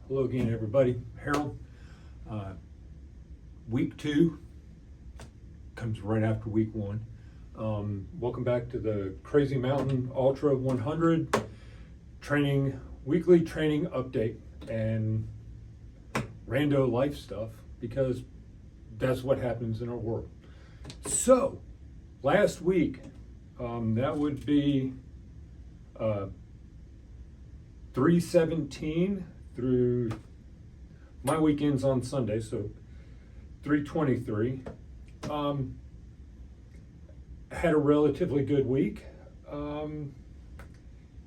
Hello again, everybody. Harold. Week 2 comes right after week 1. Welcome back to the Crazy Mountain Ultra 100 weekly training update and rando life stuff, because that's what happens in our world. So, last week, that would be 3/17 through my weekends on Sunday, so 3/23. Had a relatively good week.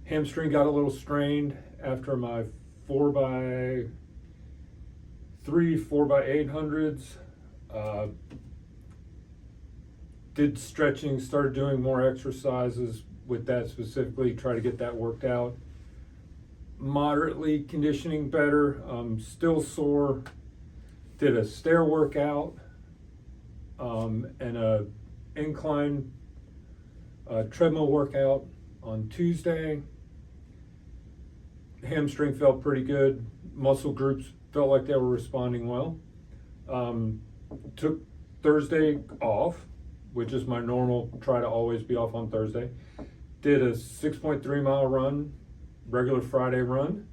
Hamstring got a little strained after my 4x3, 4x800s. Did stretching, started doing more exercises with that specifically, try to get that worked out. Moderately conditioning better, still sore. Did a stair workout and a incline treadmill workout on Tuesday. Hamstring felt pretty good. Muscle groups felt like they were responding well. Took Thursday off, which is my normal, try to always be off on Thursday. Did a 6.3 mile run, regular Friday run.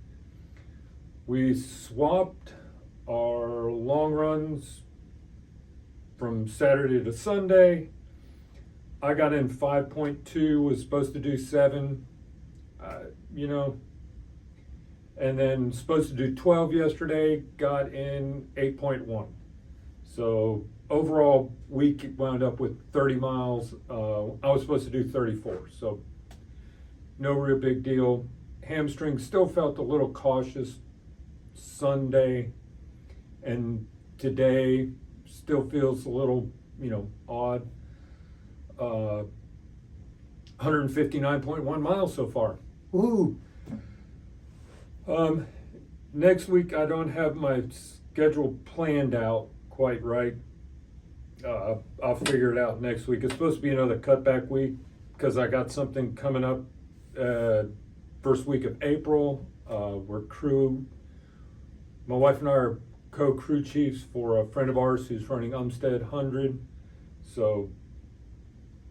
We swapped our long runs from Saturday to Sunday. I got in 5.2, was supposed to do 7, and then supposed to do 12 yesterday, got in 8.1. So overall week wound up with 30 miles. I was supposed to do 34, so no real big deal. Hamstring still felt a little cautious Sunday, and today still feels a little, odd. 159.1 miles so far. Woohoo! Next week I don't have my schedule planned out quite right. I'll figure it out next week. It's supposed to be another cutback week because I got something coming up first week of April. My wife and I are co-crew chiefs for a friend of ours who's running Umstead 100. So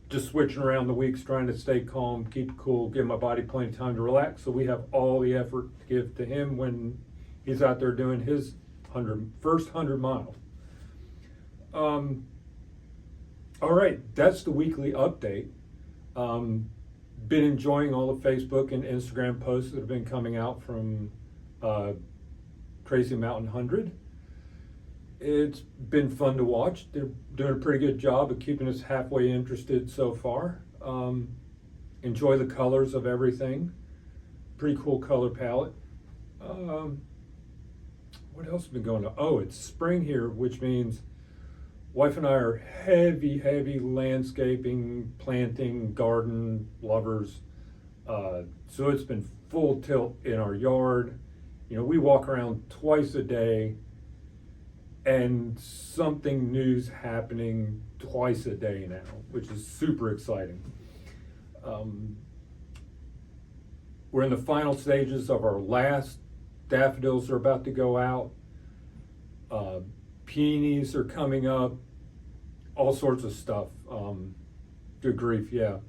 just switching around the weeks, trying to stay calm, keep it cool, give my body plenty of time to relax. So we have all the effort to give to him when he's out there doing his first 100 miles. All right, that's the weekly update. Been enjoying all the Facebook and Instagram posts that have been coming out from Crazy Mountain 100. It's been fun to watch. They're doing a pretty good job of keeping us halfway interested so far. Enjoy the colors of everything. Pretty cool color palette. What else has been going on? Oh, it's spring here, which means wife and I are heavy landscaping, planting, garden lovers. So it's been full tilt in our yard. We walk around twice a day, and something new's happening twice a day now, which is super exciting. We're in the final stages of our last daffodils are about to go out. Peonies are coming up, all sorts of stuff. Good grief, yeah.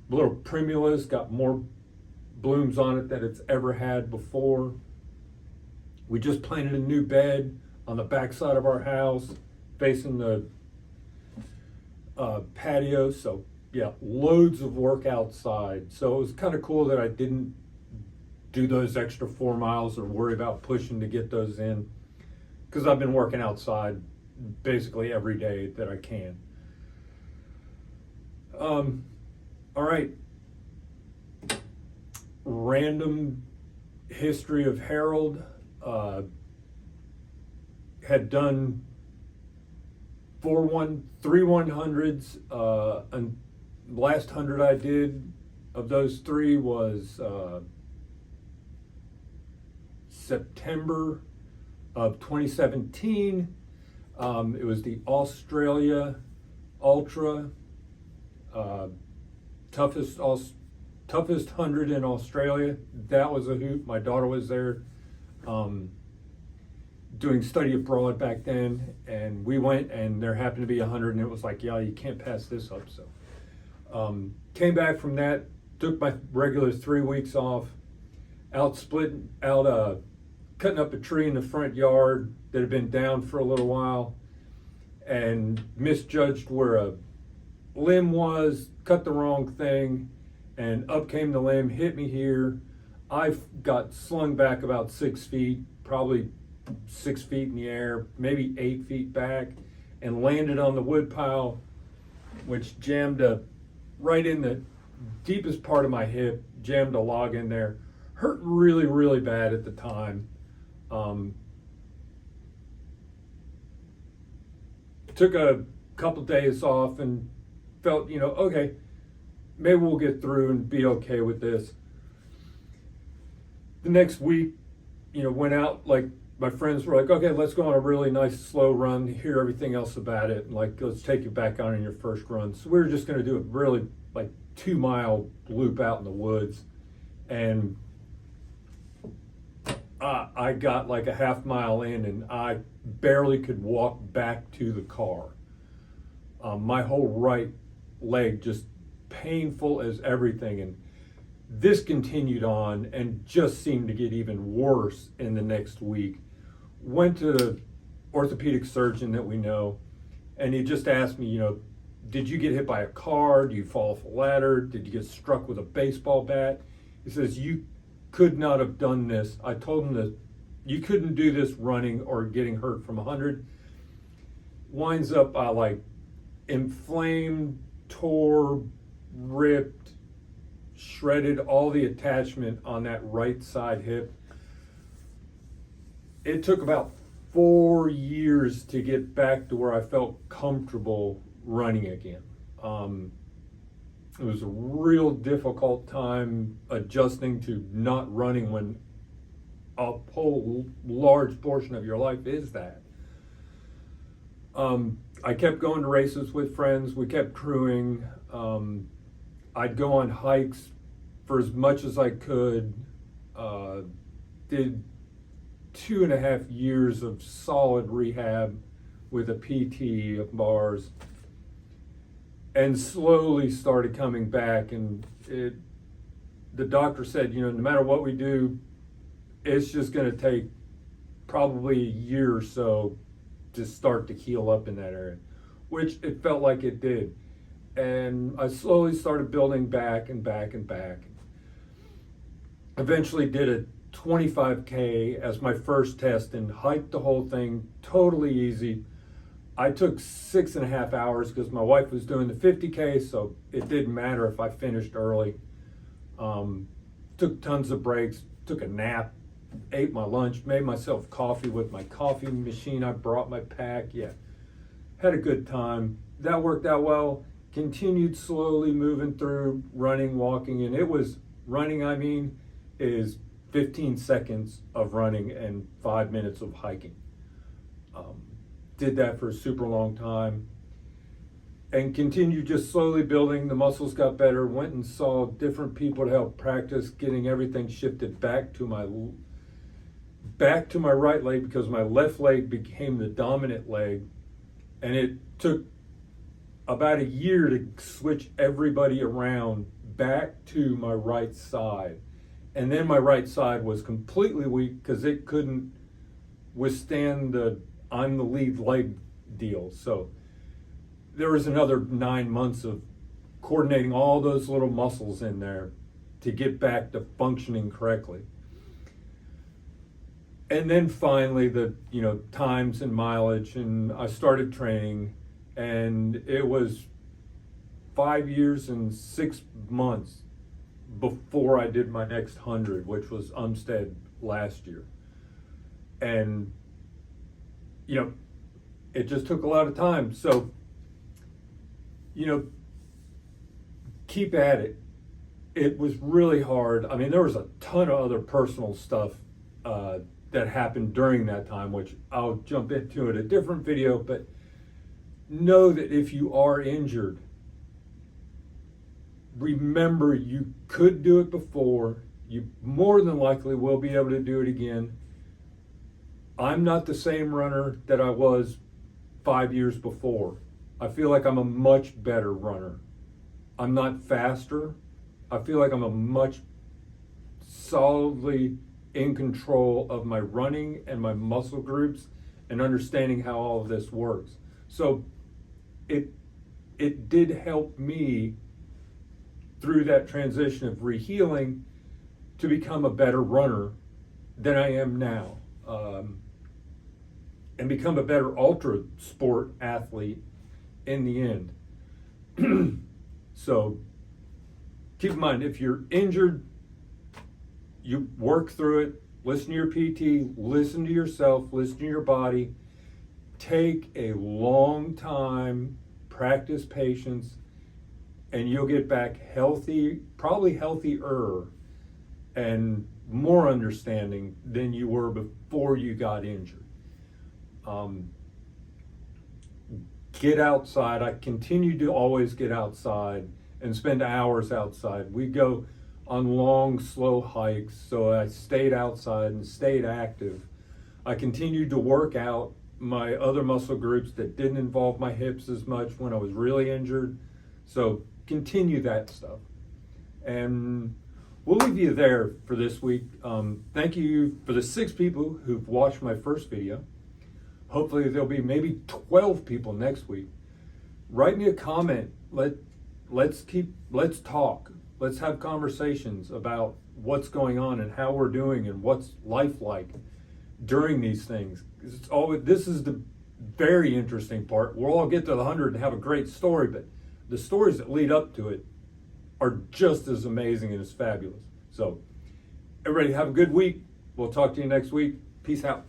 Little primulas got more blooms on it than it's ever had before. We just planted a new bed on the back side of our house, facing the patio. So yeah, loads of work outside. So it was kind of cool that I didn't do those extra 4 miles or worry about pushing to get those in, because I've been working outside basically every day that I can. All right. Random history of Harold. Had done 3 100s. And last 100 I did of those 3 was September of 2017. It was the Australia Ultra, toughest 100 in Australia. That was a hoot. My daughter was there. doing study abroad back then, and we went, and there happened to be 100, and it was like, yeah, you can't pass this up. So came back from that, took my regular 3 weeks off, cutting up a tree in the front yard that had been down for a little while, and misjudged where a limb was, cut the wrong thing, and up came the limb, hit me here. I got slung back about 6 feet, probably 6 feet in the air, maybe 8 feet back, and landed on the wood pile, which jammed right in the deepest part of my hip, jammed a log in there. Hurt really, really bad at the time. Took a couple days off and felt, okay, maybe we'll get through and be okay with this. The next week, went out, like my friends were like, okay, let's go on a really nice slow run, hear everything else about it, and like, let's take you back on in your first run. So we were just going to do a really 2-mile loop out in the woods, and I got like a half mile in, and I barely could walk back to the car. My whole right leg just painful as everything, and this continued on and just seemed to get even worse in the next week. Went to the orthopedic surgeon that we know, and he just asked me, did you get hit by a car? Do you fall off a ladder? Did you get struck with a baseball bat? He says, you could not have done this. I told him that you couldn't do this running or getting hurt from 100. Winds up, inflamed, tore, ripped, shredded all the attachment on that right side hip. It took about 4 years to get back to where I felt comfortable running again. It was a real difficult time adjusting to not running when a whole large portion of your life is that. I kept going to races with friends. We kept crewing. I'd go on hikes for as much as I could. Did 2.5 years of solid rehab with a PT of bars, and slowly started coming back. And the doctor said, no matter what we do, it's just going to take probably a year or so to start to heal up in that area, which it felt like it did. And I slowly started building back and back and back. Eventually did a 25K as my first test and hiked the whole thing, totally easy. I took 6.5 hours because my wife was doing the 50K, so it didn't matter if I finished early. Took tons of breaks, took a nap, ate my lunch, made myself coffee with my coffee machine. I brought my pack, had a good time. That worked out well. Continued slowly moving through running, walking, and it was running, is 15 seconds of running and 5 minutes of hiking. Did that for a super long time and continued just slowly building. The muscles got better, went and saw different people to help practice getting everything shifted back to my right leg, because my left leg became the dominant leg, and it took about a year to switch everybody around back to my right side. And then my right side was completely weak because it couldn't withstand the I'm the lead leg deal. So there was another 9 months of coordinating all those little muscles in there to get back to functioning correctly. And then finally the times and mileage, and I started training, and it was 5 years and 6 months before I did my next 100, which was Umstead last year. And it just took a lot of time. So keep at it. It was really hard. There was a ton of other personal stuff that happened during that time, which I'll jump into in a different video, but know that if you are injured, remember you could do it before. You more than likely will be able to do it again. I'm not the same runner that I was 5 years before. I feel like I'm a much better runner. I'm not faster. I feel like I'm a much solidly in control of my running and my muscle groups and understanding how all of this works. So it did help me through that transition of rehealing to become a better runner than I am now, and become a better ultra sport athlete in the end. So keep in mind, if you're injured, you work through it, listen to your PT, listen to yourself, listen to your body, take a long time, practice patience, and you'll get back healthy, probably healthier and more understanding than you were before you got injured. Get outside. I continue to always get outside and spend hours outside. We go on long, slow hikes, so I stayed outside and stayed active. I continued to work out my other muscle groups that didn't involve my hips as much when I was really injured. So continue that stuff. And we'll leave you there for this week. Thank you for the 6 people who've watched my first video. Hopefully there'll be maybe 12 people next week. Write me a comment. Let's talk. Let's have conversations about what's going on and how we're doing and what's life like during these things. This is the very interesting part. We'll all get to the 100 and have a great story, but the stories that lead up to it are just as amazing and as fabulous. So everybody have a good week. We'll talk to you next week. Peace out.